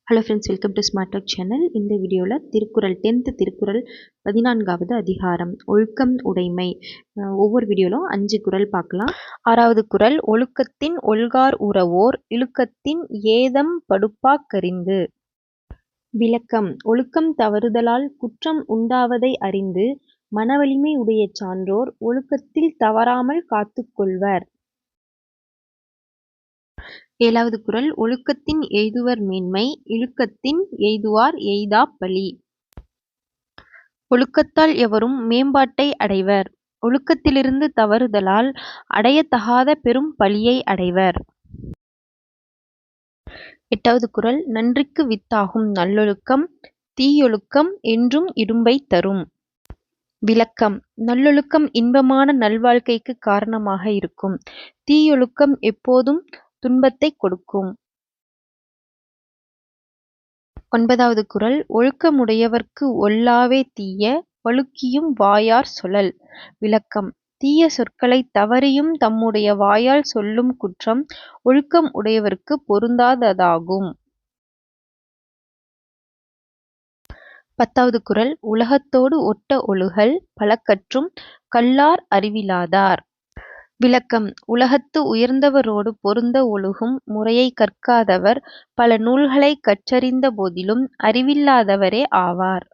Hello friends, welcome to smart talk channel. இந்த வீடியோவில் Thirukkural 10th Thirukkural 14வது அதிகாரம் ஒழுக்கம் உடைமை. ஒவ்வொரு வீடியோவிலும் 5 குறள் பார்க்கலாம். 6வது குறள், ஒழுக்கத்தின் ஒல்கார் உறவோர் இழுக்கத்தின் ஏதம் படுப்பாக்கறிந்து. விளக்கம்: ஒழுக்கம் தவறுதலால் குற்றம் உண்டாவதை அறிந்து மனவலிமை உடைய சான்றோர் ஒழுக்கத்தில் தவறாமல் காத்துக் கொள்வர். 7வது குறள், ஒழுக்கத்தின் எய்துவர் மேன்மை இழுக்கத்தின் எய்துவார் எய்தாப் பழி. ஒழுக்கத்தால் எவரும் மேம்பாட்டை அடைவர். ஒழுக்கத்திலிருந்து தவறுதலால் அடையத்தகாத பெரும் பழியை அடைவர். 8வது குறள், நன்றிக்கு வித்தாகும் நல்லொழுக்கம் தீயொழுக்கம் என்றும் இடும்பை தரும். விளக்கம்: நல்லொழுக்கம் இன்பமான நல்வாழ்க்கைக்கு காரணமாக இருக்கும். தீயொழுக்கம் எப்போதும் துன்பத்தை கொடுக்கும். 9வது குறள், ஒழுக்கமுடையவர்க்கு ஒல்லாவே தீய வழுக்கியும் வாயார் சொலல். விளக்கம்: தீய சொற்களை தவறியும் தம்முடைய வாயால் சொல்லும் குற்றம் ஒழுக்கம் உடையவர்க்கு பொருந்தாததாகும். 10வது குறள், உலகத்தோடு ஒட்ட ஒழுகல் பலகற்றும் கல்லார் அறிவிலாதார். விளக்கம்: உலகத்து உயர்ந்தவரோடு பொருந்த ஒழுகும் முறையை கற்காதவர் பல நூல்களை கற்றறிந்த போதிலும் அறிவில்லாதவரே ஆவார்.